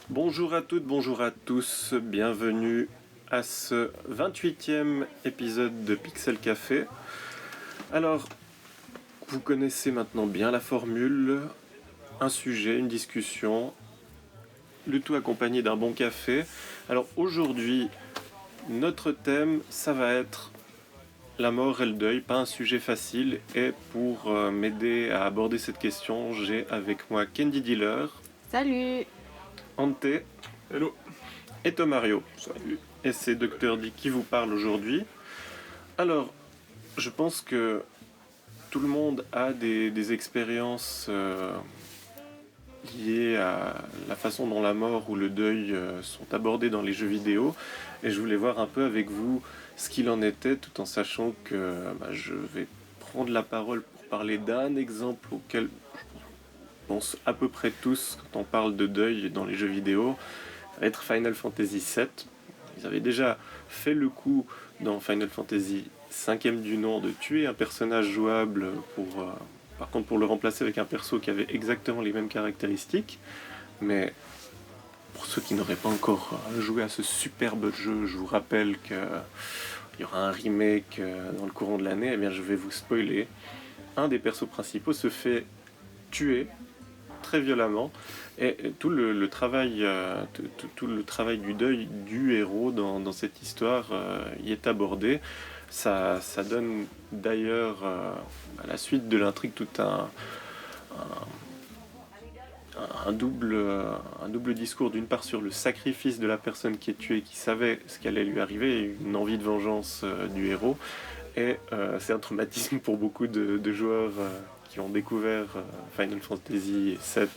Bonjour à toutes, bonjour à tous, bienvenue à ce 28e épisode de Pixel Café. Alors, vous connaissez maintenant bien la formule, un sujet, une discussion, le tout accompagné d'un bon café. Alors aujourd'hui, notre thème, ça va être la mort et le deuil, pas un sujet facile. Et pour m'aider à aborder cette question, j'ai avec moi Candy Dealer. Salut. Ante. Hello. Et Tomario. Salut. Et c'est Dr. D qui vous parle aujourd'hui. Alors, je pense que tout le monde a des expériences liées à la façon dont la mort ou le deuil sont abordés dans les jeux vidéo. Et je voulais voir un peu avec vous ce qu'il en était, tout en sachant que je vais prendre la parole pour parler d'un exemple auquel je pense à peu près tous quand on parle de deuil dans les jeux vidéo. Ça va être Final Fantasy VII. Ils avaient déjà fait le coup dans Final Fantasy 5e du nom de tuer un personnage jouable par contre pour le remplacer avec un perso qui avait exactement les mêmes caractéristiques. Mais pour ceux qui n'auraient pas encore joué à ce superbe jeu, je vous rappelle qu'il y aura un remake dans le courant de l'année. Eh bien, je vais vous spoiler. Un des persos principaux se fait tuer très violemment, et tout le travail du deuil du héros dans cette histoire y est abordé. Ça donne d'ailleurs à la suite de l'intrigue tout un double discours, d'une part sur le sacrifice de la personne qui est tuée, qui savait ce qui allait lui arriver, et une envie de vengeance du héros, et c'est un traumatisme pour beaucoup de joueurs qui ont découvert Final Fantasy VII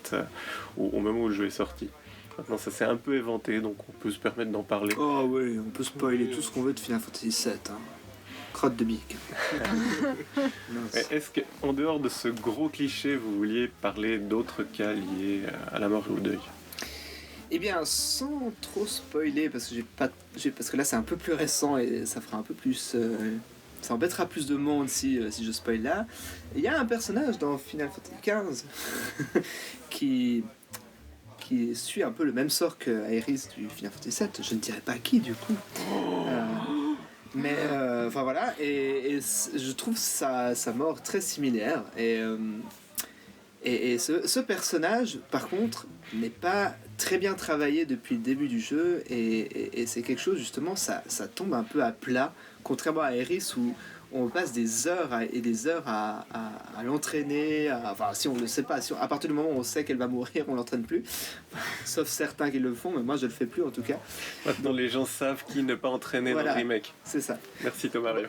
au moment où le jeu est sorti. Maintenant, ça s'est un peu éventé, donc on peut se permettre d'en parler. Oh oui, on peut spoiler tout ce qu'on veut de Final Fantasy VII. Hein. Crotte de bique. Est-ce qu'en dehors de ce gros cliché, vous vouliez parler d'autres cas liés à la mort et au deuil ? Eh bien, sans trop spoiler, parce que là c'est un peu plus récent et ça fera un peu plus... ça embêtera plus de monde si je spoil là. Il y a un personnage dans Final Fantasy XV qui suit un peu le même sort que Aerys du Final Fantasy VII. Je ne dirais pas qui du coup. Mais enfin voilà, et je trouve sa mort très similaire. Et ce personnage, par contre, n'est pas très bien travaillé depuis le début du jeu, et c'est quelque chose, justement, ça tombe un peu à plat, contrairement à Aerys où on passe des heures et des heures à l'entraîner, enfin si on ne le sait pas, à partir du moment où on sait qu'elle va mourir, on l'entraîne plus, sauf certains qui le font, mais moi je le fais plus en tout cas. Maintenant les gens savent qui ne pas entraîner dans le remake. C'est ça. Merci Tomario.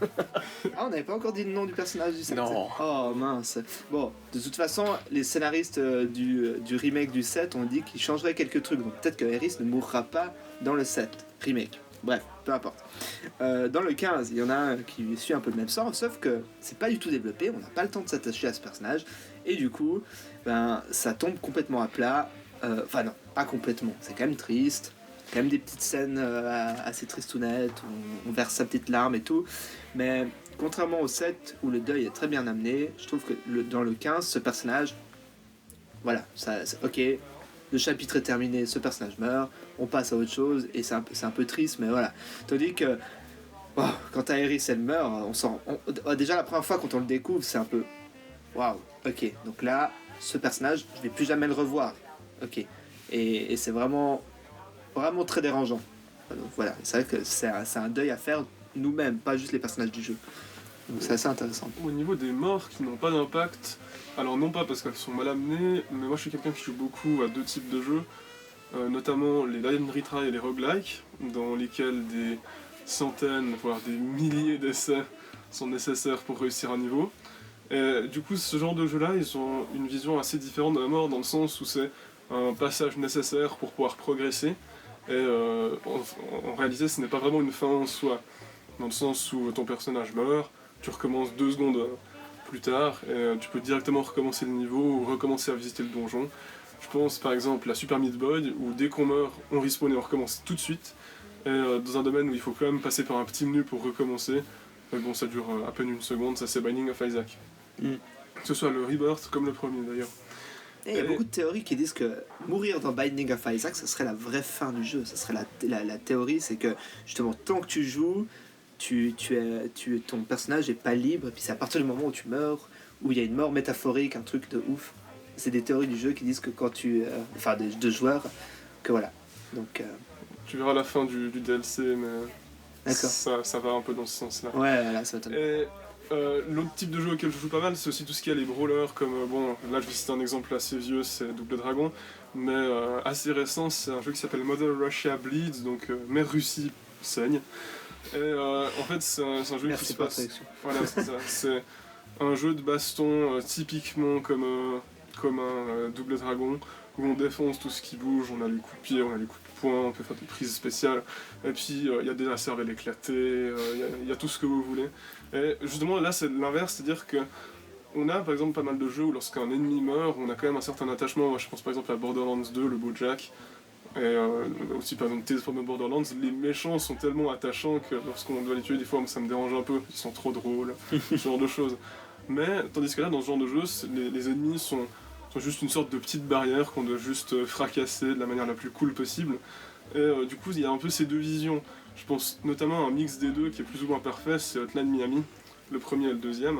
Ah, on n'avait pas encore dit le nom du personnage du 7. Non. Oh mince. Bon, de toute façon, les scénaristes du remake du 7 ont dit qu'ils changeraient quelques trucs. Donc peut-être que Aerys ne mourra pas dans le 7 remake. Bref, peu importe. Dans le 15, il y en a un qui suit un peu le même sort, sauf que c'est pas du tout développé, on n'a pas le temps de s'attacher à ce personnage, et du coup, ça tombe complètement à plat. Enfin non, pas complètement, c'est quand même triste. Quand même des petites scènes assez tristounettes, on verse sa petite larme et tout, mais contrairement au 7 où le deuil est très bien amené, je trouve que dans le 15, ce personnage, voilà, ok, le chapitre est terminé, ce personnage meurt, on passe à autre chose, et c'est un peu triste, mais voilà. Tandis que quand Aerys elle meurt, déjà la première fois quand on le découvre, c'est un peu waouh, ok, donc là, ce personnage, je vais plus jamais le revoir, ok, et c'est vraiment très dérangeant. Donc voilà, c'est vrai que c'est un deuil à faire nous-mêmes, pas juste les personnages du jeu. Donc c'est assez intéressant. Au niveau des morts qui n'ont pas d'impact, alors non pas parce qu'elles sont mal amenées, mais moi je suis quelqu'un qui joue beaucoup à deux types de jeux, notamment les Die and Retry et les roguelikes, dans lesquels des centaines, voire des milliers d'essais sont nécessaires pour réussir un niveau. Et du coup, ce genre de jeux-là, ils ont une vision assez différente de la mort, dans le sens où c'est un passage nécessaire pour pouvoir progresser. Et en réalité, ce n'est pas vraiment une fin en soi, dans le sens où ton personnage meurt, tu recommences 2 secondes plus tard, et tu peux directement recommencer le niveau ou recommencer à visiter le donjon. Je pense par exemple à Super Meat Boy, où dès qu'on meurt, on respawn et on recommence tout de suite, et dans un domaine où il faut quand même passer par un petit menu pour recommencer, mais bon, ça dure à peine 1 seconde, ça c'est Binding of Isaac. Que ce soit le Rebirth comme le premier d'ailleurs. Et il y a beaucoup de théories qui disent que mourir dans Binding of Isaac, ça serait la vraie fin du jeu. Ça serait la théorie, c'est que justement, tant que tu joues, ton personnage est pas libre, et puis c'est à partir du moment où tu meurs, où il y a une mort métaphorique, un truc de ouf. C'est des théories du jeu qui disent que quand enfin, de joueurs, que voilà. Donc, Tu verras la fin du DLC, mais d'accord. ça va un peu dans ce sens-là. Ouais, là, ça m'étonne. Et l'autre type de jeu auquel je joue pas mal, c'est aussi tout ce qui est les brawlers, comme, bon, là je vais citer un exemple assez vieux, c'est Double Dragon, mais assez récent, c'est un jeu qui s'appelle Mother Russia Bleeds, donc Mère Russie saigne. Et en fait, c'est un jeu qui se passe... Voilà, c'est ça. C'est un jeu de baston typiquement comme un Double Dragon, où on défonce tout ce qui bouge, on a les coups de pied, on a les coups de poing, on peut faire des prises spéciales, et puis il y a des cervelles éclatées, il y a tout ce que vous voulez. Et justement là c'est l'inverse, c'est-à-dire que on a par exemple pas mal de jeux où lorsqu'un ennemi meurt, on a quand même un certain attachement. Moi je pense par exemple à Borderlands 2, le Bojack, et aussi par exemple Tales from the Borderlands, les méchants sont tellement attachants que lorsqu'on doit les tuer, des fois ça me dérange un peu, ils sont trop drôles, ce genre de choses. Mais tandis que là dans ce genre de jeu, les ennemis sont juste une sorte de petite barrière qu'on doit juste fracasser de la manière la plus cool possible. Et du coup, il y a un peu ces deux visions. Je pense notamment à un mix des deux qui est plus ou moins parfait, c'est Hotline Miami, le premier et le deuxième,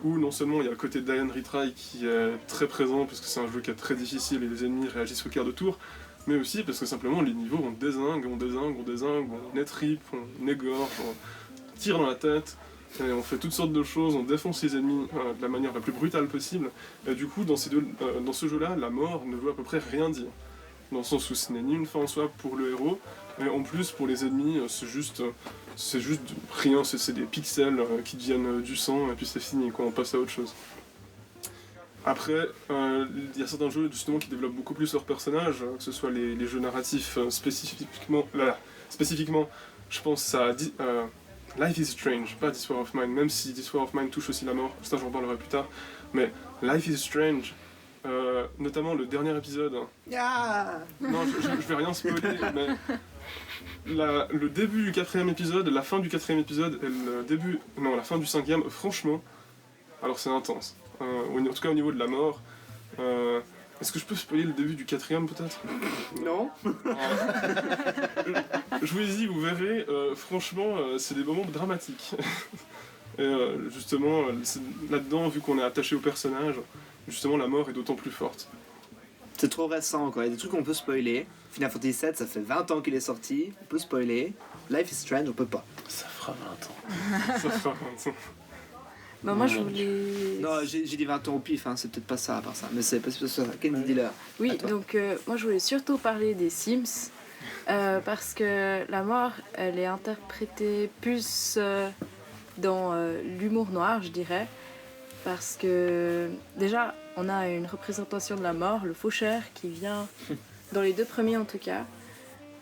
où non seulement il y a le côté Diane Retry qui est très présent, parce que c'est un jeu qui est très difficile et les ennemis réagissent au quart de tour, mais aussi parce que simplement les niveaux on dézingue, on étripe, on égorge, on tire dans la tête. Et on fait toutes sortes de choses, on défonce les ennemis de la manière la plus brutale possible. Et du coup, dans ce jeu-là, la mort ne veut à peu près rien dire. Dans le sens où ce n'est ni une fin en soi pour le héros, mais en plus pour les ennemis, c'est juste rien, c'est des pixels qui deviennent du sang, et puis c'est fini, quoi, on passe à autre chose. Après, il y a certains jeux justement qui développent beaucoup plus leurs personnages, que ce soit les jeux narratifs spécifiquement, je pense à... Life is Strange, pas This War of Mine, même si This War of Mine touche aussi la mort, ça j'en parlerai plus tard, mais Life is Strange, notamment le dernier épisode. Ah Non, je vais rien spoiler, mais le début du 4ème épisode, la fin du 4ème épisode et la fin du 5ème, franchement, alors c'est intense. En tout cas au niveau de la mort. Est-ce que je peux spoiler le début du 4ème peut-être ? Non. Jouez-y, vous verrez, franchement, c'est des moments dramatiques. Et justement, là-dedans, vu qu'on est attaché au personnage, justement la mort est d'autant plus forte. C'est trop récent quoi, il y a des trucs qu'on peut spoiler. Final Fantasy VII, ça fait 20 ans qu'il est sorti, on peut spoiler. Life is Strange, on peut pas. Ça fera 20 ans. Ça fera 20 ans. Bah moi je voulais... Non, j'ai dit 20 ans au pif, hein, c'est peut-être pas ça à part ça, mais c'est pas ça. Quel dealer ? Oui, donc moi je voulais surtout parler des Sims, parce que la mort, elle est interprétée plus dans l'humour noir, je dirais, parce que déjà, on a une représentation de la mort, le faucheur, qui vient, dans les deux premiers en tout cas,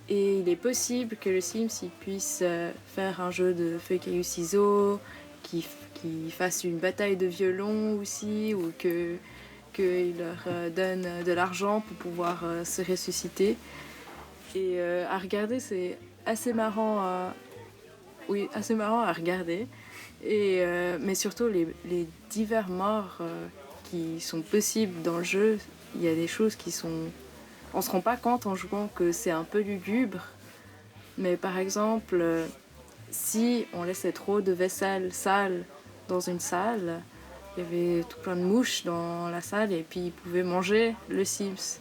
et il est possible que le Sims il puisse faire un jeu de feuille caillou ciseaux, qui fasse une bataille de violon aussi, ou qu'il leur donne de l'argent pour pouvoir se ressusciter. Et à regarder, c'est assez marrant, assez marrant à regarder. Et, mais surtout, les divers morts qui sont possibles dans le jeu, il y a des choses qui sont... On se rend pas compte en jouant que c'est un peu lugubre, mais par exemple, si on laissait trop de vaisselle sale dans une salle, il y avait tout plein de mouches dans la salle et puis ils pouvaient manger le Sims.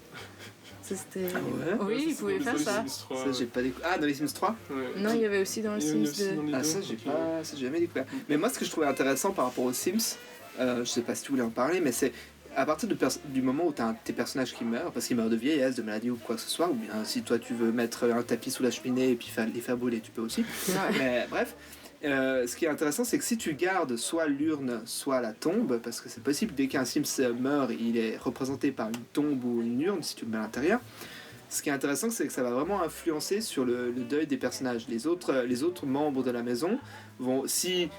C'était... Ah ouais ? Oui, ils pouvaient faire ça. Ça, j'ai pas découvert. Ah, dans les Sims 3 ? Ouais. Non, il y avait aussi dans le Sims 2. Ah, ça, j'ai jamais découvert. Mais moi, ce que je trouvais intéressant par rapport aux Sims, je sais pas si tu voulais en parler, mais c'est à partir du moment où tu as tes personnages qui meurent, parce qu'ils meurent de vieillesse, de maladie ou quoi que ce soit, ou bien si toi tu veux mettre un tapis sous la cheminée et puis les faire brûler, tu peux aussi. Ouais. Mais bref, ce qui est intéressant, c'est que si tu gardes soit l'urne, soit la tombe, parce que c'est possible, dès qu'un Sims meurt, il est représenté par une tombe ou une urne, si tu le mets à l'intérieur. Ce qui est intéressant, c'est que ça va vraiment influencer sur le deuil des personnages. Les autres membres de la maison vont, s'ils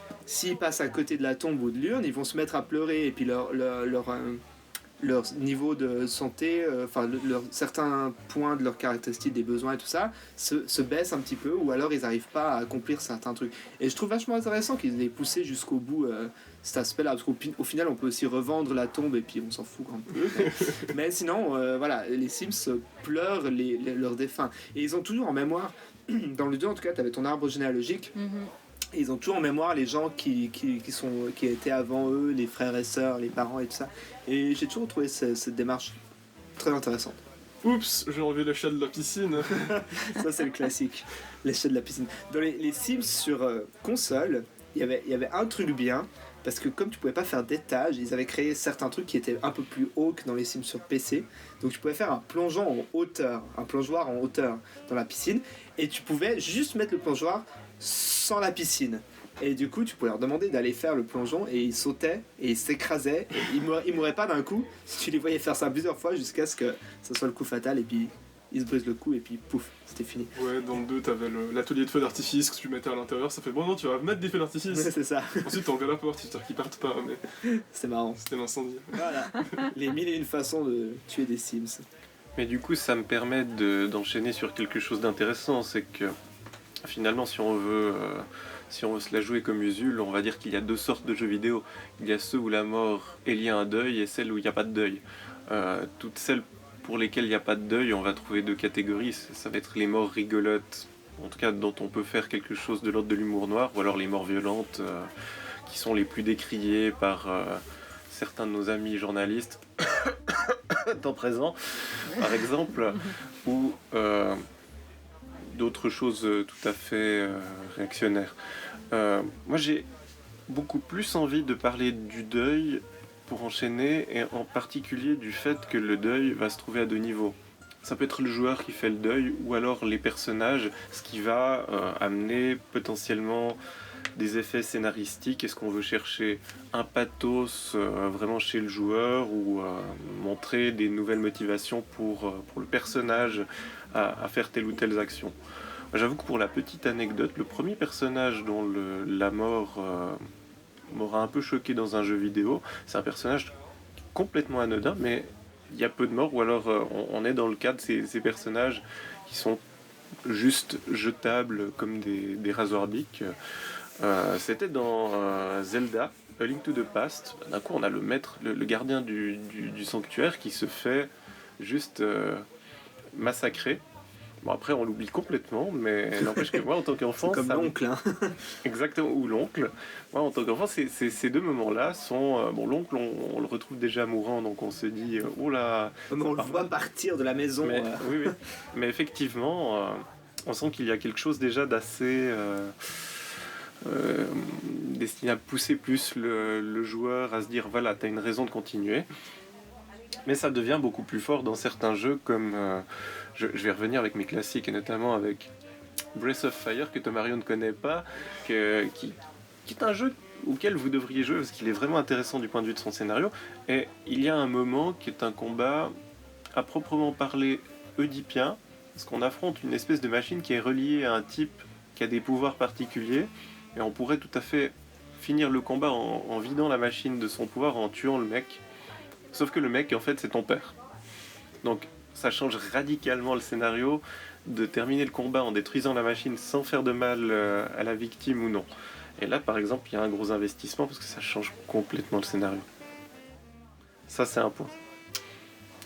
passent à côté de la tombe ou de l'urne, ils vont se mettre à pleurer et puis leur niveau de santé, certains points de leurs caractéristiques, des besoins et tout ça, se baissent un petit peu, ou alors ils n'arrivent pas à accomplir certains trucs. Et je trouve vachement intéressant qu'ils aient poussé jusqu'au bout cet aspect-là, parce qu'au final on peut aussi revendre la tombe et puis on s'en fout un peu. Mais sinon, voilà, les Sims pleurent leurs défunts. Et ils ont toujours en mémoire, dans le 2 en tout cas, tu avais ton arbre généalogique. Et ils ont toujours en mémoire les gens qui étaient avant eux, les frères et sœurs, les parents et tout ça. Et j'ai toujours trouvé cette démarche très intéressante. Oups, j'ai enlevé l'échelle de la piscine. Ça, c'est le classique, l'échelle de la piscine. Dans les Sims sur console, il y avait un truc bien, parce que comme tu pouvais pas faire d'étage, ils avaient créé certains trucs qui étaient un peu plus hauts que dans les Sims sur PC. Donc tu pouvais faire un plongeon en hauteur, un plongeoir en hauteur dans la piscine, et tu pouvais juste mettre le plongeoir sans la piscine. Et du coup, tu pouvais leur demander d'aller faire le plongeon et ils sautaient et ils s'écrasaient. Et ils mouraient pas d'un coup. Tu les voyais faire ça plusieurs fois jusqu'à ce que ça soit le coup fatal et puis ils se brisent le cou et puis pouf, c'était fini. Ouais, dans le 2, t'avais l'atelier de feux d'artifice que tu mettais à l'intérieur. Ça fait bon, non, tu vas mettre des feux d'artifice. Ouais, c'est ça. Ensuite, t'engueules la porte, histoire qu'ils partent pas. Mais C'est marrant. c'était l'incendie. Voilà. Les 1001 façons de tuer des Sims. Mais du coup, ça me permet d'enchaîner sur quelque chose d'intéressant, c'est que finalement, si on veut se la jouer comme Usul, on va dire qu'il y a deux sortes de jeux vidéo. Il y a ceux où la mort est liée à un deuil et celles où il n'y a pas de deuil. Toutes celles pour lesquelles il n'y a pas de deuil, on va trouver deux catégories. Ça va être les morts rigolotes, en tout cas dont on peut faire quelque chose de l'ordre de l'humour noir, ou alors les morts violentes, qui sont les plus décriées par certains de nos amis journalistes, temps présent, par exemple, ou d'autres choses tout à fait réactionnaires. Moi, j'ai beaucoup plus envie de parler du deuil pour enchaîner, et en particulier du fait que le deuil va se trouver à deux niveaux. Ça peut être le joueur qui fait le deuil, ou alors les personnages, ce qui va amener potentiellement des effets scénaristiques. Est-ce qu'on veut chercher un pathos vraiment chez le joueur, ou montrer des nouvelles motivations pour le personnage à faire telle ou telle action. J'avoue que pour la petite anecdote, le premier personnage dont la mort m'aura un peu choqué dans un jeu vidéo, c'est un personnage complètement anodin, mais il y a peu de morts, ou alors on est dans le cas de ces personnages qui sont juste jetables comme des rasoirs bics. C'était dans Zelda, A Link to the Past. D'un coup, on a le maître, le gardien du sanctuaire qui se fait juste massacrer. Bon, après, on l'oublie complètement, mais n'empêche que moi, en tant qu'enfant... C'est comme l'oncle, hein. Exactement, ou l'oncle. Moi, en tant qu'enfant, ces deux moments-là sont... bon, l'oncle, on le retrouve déjà mourant, donc on se dit, oh là... Mais on le voit partir de la maison. Mais, oui. Mais effectivement, on sent qu'il y a quelque chose déjà d'assez... destiné à pousser plus le joueur à se dire, voilà, t'as une raison de continuer. Mais ça devient beaucoup plus fort dans certains jeux comme... je vais revenir avec mes classiques, et notamment avec Breath of Fire, que Tomario ne connaît pas, qui est un jeu auquel vous devriez jouer, parce qu'il est vraiment intéressant du point de vue de son scénario. Et il y a un moment qui est un combat à proprement parler oedipien, parce qu'on affronte une espèce de machine qui est reliée à un type qui a des pouvoirs particuliers, et on pourrait tout à fait finir le combat en vidant la machine de son pouvoir, en tuant le mec. Sauf que le mec, en fait, c'est ton père. Donc, ça change radicalement le scénario de terminer le combat en détruisant la machine sans faire de mal à la victime ou non. Et là, par exemple, il y a un gros investissement parce que ça change complètement le scénario. Ça, c'est un point.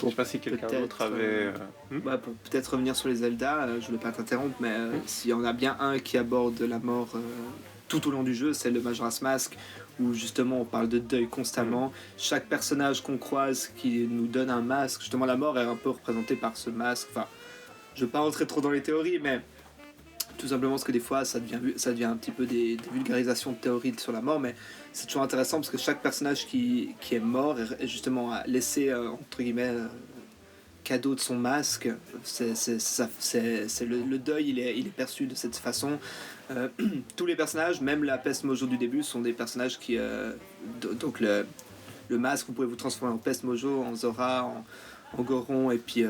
Je sais pas si quelqu'un d'autre avait... Pour peut-être revenir sur les Zelda, je voulais pas t'interrompre, mais s'il y en a bien un qui aborde la mort tout au long du jeu, c'est le Majora's Mask, où justement on parle de deuil constamment. Chaque personnage qu'on croise qui nous donne un masque, justement la mort est un peu représentée par ce masque. Enfin, je veux pas rentrer trop dans les théories, mais tout simplement parce que des fois ça devient un petit peu des vulgarisations de théories sur la mort, mais c'est toujours intéressant parce que chaque personnage qui est mort est justement laissé entre guillemets cadeau de son masque. C'est le deuil, il est perçu de cette façon. Tous les personnages, même la peste mojo du début, sont des personnages qui donc le masque, vous pouvez vous transformer en peste mojo, en Zora, en Goron, et puis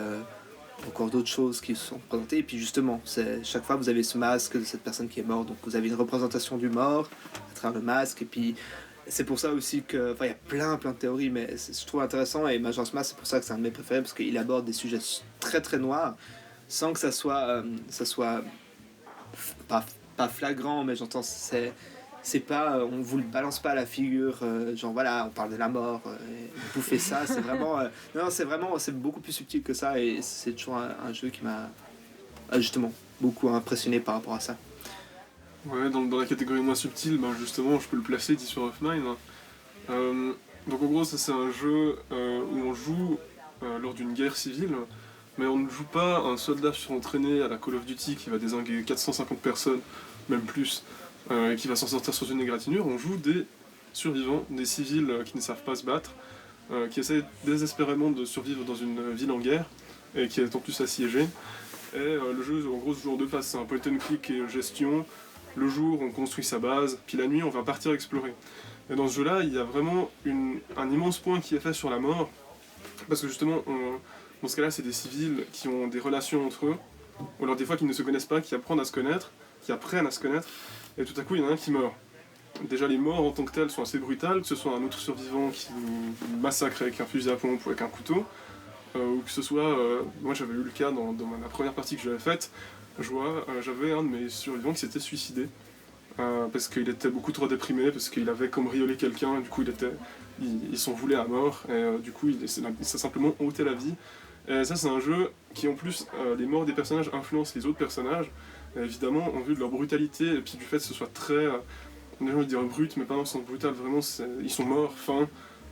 encore d'autres choses qui sont présentées. Et puis justement, chaque fois vous avez ce masque de cette personne qui est morte, donc vous avez une représentation du mort à travers le masque, et puis c'est pour ça aussi que, enfin, il y a plein de théories, mais je trouve intéressant, et Majora's Mask, c'est pour ça que c'est un de mes préférés, parce qu'il aborde des sujets très noirs, sans que ça soit pas, pas flagrant, mais j'entends, c'est pas, on vous le balance pas à la figure, genre voilà, on parle de la mort, bouffer ça, c'est vraiment, non, c'est beaucoup plus subtil que ça, et c'est toujours un jeu qui m'a, justement, beaucoup impressionné par rapport à ça. Ouais, dans la catégorie moins subtile, ben justement, je peux le placer, This War of Mine. Donc en gros, ça c'est un jeu où on joue lors d'une guerre civile, mais on ne joue pas un soldat surentraîné à la Call of Duty qui va dézinguer 450 personnes, même plus, et qui va s'en sortir sur une égratignure. On joue des survivants, des civils qui ne savent pas se battre, qui essaient désespérément de survivre dans une ville en guerre, et qui est en plus assiégée. Et le jeu, en gros, se joue en deux phases, c'est un point and click et gestion. Le jour, on construit sa base, puis la nuit, on va partir explorer. Et dans ce jeu-là, il y a vraiment un immense point qui est fait sur la mort, parce que justement, dans ce cas-là, c'est des civils qui ont des relations entre eux, ou alors des fois qui ne se connaissent pas, qui apprennent à se connaître, qui apprennent à se connaître, et tout à coup, il y en a un qui meurt. Déjà, les morts en tant que telles sont assez brutales, que ce soit un autre survivant qui nous massacre avec un fusil à pompe ou avec un couteau, ou que ce soit, moi j'avais eu le cas dans la première partie que j'avais faite, j'avais un de mes survivants qui s'était suicidé parce qu'il était beaucoup trop déprimé, parce qu'il avait cambriolé quelqu'un, du coup il s'en voulait à mort, et du coup il s'est simplement ôté la vie. Et ça c'est un jeu qui en plus, les morts des personnages influencent les autres personnages, et évidemment en vue de leur brutalité, et puis du fait que ce soit très, j'ai envie de dire brut, mais pas dans le sens brutal, vraiment ils sont morts, fins.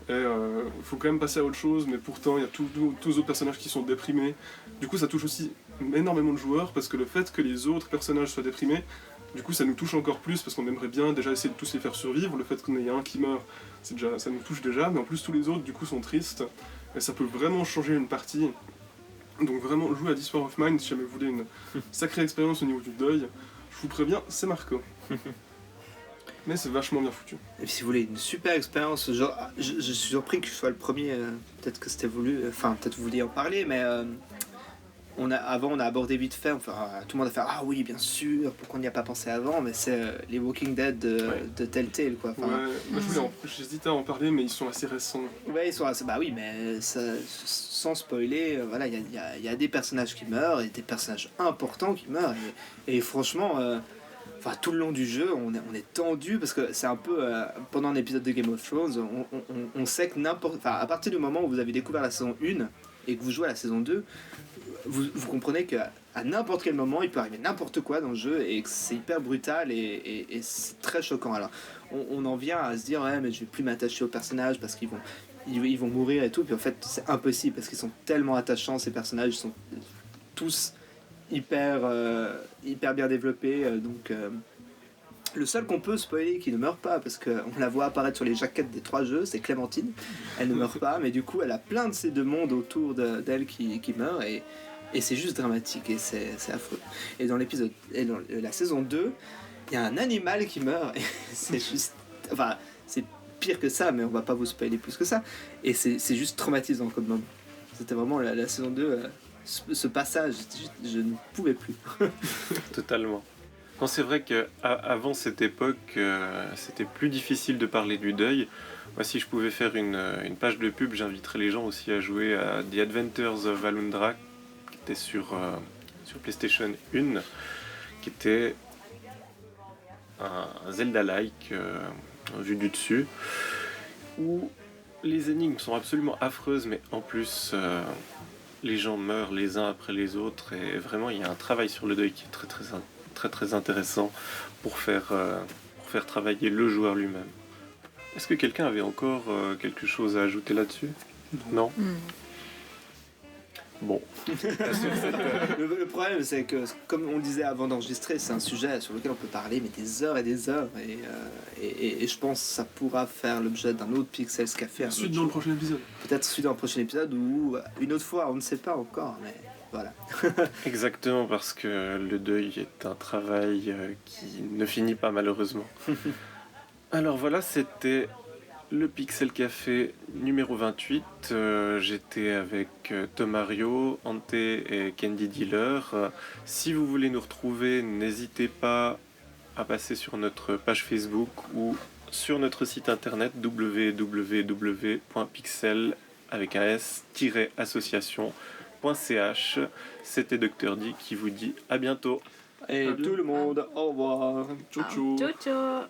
Et il faut quand même passer à autre chose, mais pourtant il y a tous les autres personnages qui sont déprimés. Du coup ça touche aussi énormément de joueurs, parce que le fait que les autres personnages soient déprimés, du coup ça nous touche encore plus, parce qu'on aimerait bien déjà essayer de tous les faire survivre. Le fait qu'on ait un qui meurt, ça nous touche déjà, mais en plus tous les autres du coup sont tristes, et ça peut vraiment changer une partie. Donc vraiment jouer à This War of Mine si jamais vous voulez une sacrée expérience au niveau du deuil, je vous préviens, c'est Marco. Mais c'est vachement bien foutu. Et puis si vous voulez une super expérience, genre, je suis surpris que je sois le premier, peut-être que c'était voulu, enfin peut-être vous vouliez en parler, mais avant on a abordé vite fait, enfin, tout le monde a fait ah oui bien sûr, pourquoi on n'y a pas pensé avant, mais c'est les Walking Dead de Telltale quoi. Enfin, ouais, j'hésitais à en parler, mais ils sont assez récents. Ouais, ils sont assez, bah oui, mais ça, sans spoiler, voilà, il y a des personnages qui meurent, et des personnages importants qui meurent, et franchement... Enfin, tout le long du jeu, on est tendu, parce que c'est un peu pendant un épisode de Game of Thrones, on sait que à partir du moment où vous avez découvert la saison 1 et que vous jouez à la saison 2, vous comprenez qu'à n'importe quel moment il peut arriver n'importe quoi dans le jeu, et que c'est hyper brutal, et c'est très choquant. Alors on en vient à se dire ouais, mais je vais plus m'attacher aux personnages parce qu'ils vont mourir et tout, puis en fait c'est impossible parce qu'ils sont tellement attachants, ces personnages, ils sont tous hyper bien développé, donc le seul qu'on peut spoiler qui ne meurt pas, parce qu'on la voit apparaître sur les jaquettes des 3 jeux, c'est Clémentine. Elle ne meurt pas, mais du coup elle a plein de ces deux mondes autour d'elle qui meurent, et c'est juste dramatique, et c'est affreux. Et dans la saison 2, il y a un animal qui meurt, et c'est juste, enfin c'est pire que ça, mais on va pas vous spoiler plus que ça, et c'est juste traumatisant comme moment. C'était vraiment la saison 2, ce passage, je ne pouvais plus. Totalement. Non, c'est vrai qu'avant cette époque, c'était plus difficile de parler du deuil. Moi, si je pouvais faire une page de pub, j'inviterais les gens aussi à jouer à The Adventures of Alundra, qui était sur PlayStation 1, qui était un Zelda-like vu du dessus, où les énigmes sont absolument affreuses, mais en plus... les gens meurent les uns après les autres, et vraiment il y a un travail sur le deuil qui est très intéressant pour faire travailler le joueur lui-même. Est-ce que quelqu'un avait encore quelque chose à ajouter là-dessus ? Non. Bon. Le problème, c'est que, comme on disait avant d'enregistrer, c'est un sujet sur lequel on peut parler mais des heures et des heures, et je pense que ça pourra faire l'objet d'un autre Pixels Café. Suite dans le prochain épisode. Peut-être suite dans le prochain épisode, ou une autre fois, on ne sait pas encore, mais voilà. Exactement, parce que le deuil est un travail qui ne finit pas malheureusement. Alors voilà, c'était le Pixel Café numéro 28. J'étais avec Tomario, Ante et Candy Dealer. Si vous voulez nous retrouver, n'hésitez pas à passer sur notre page Facebook ou sur notre site internet www.pixel avec un s-association.ch. C'était Dr D qui vous dit à bientôt. Et Salut. tout le monde, au revoir. Ciao ciao. Ciao ciao.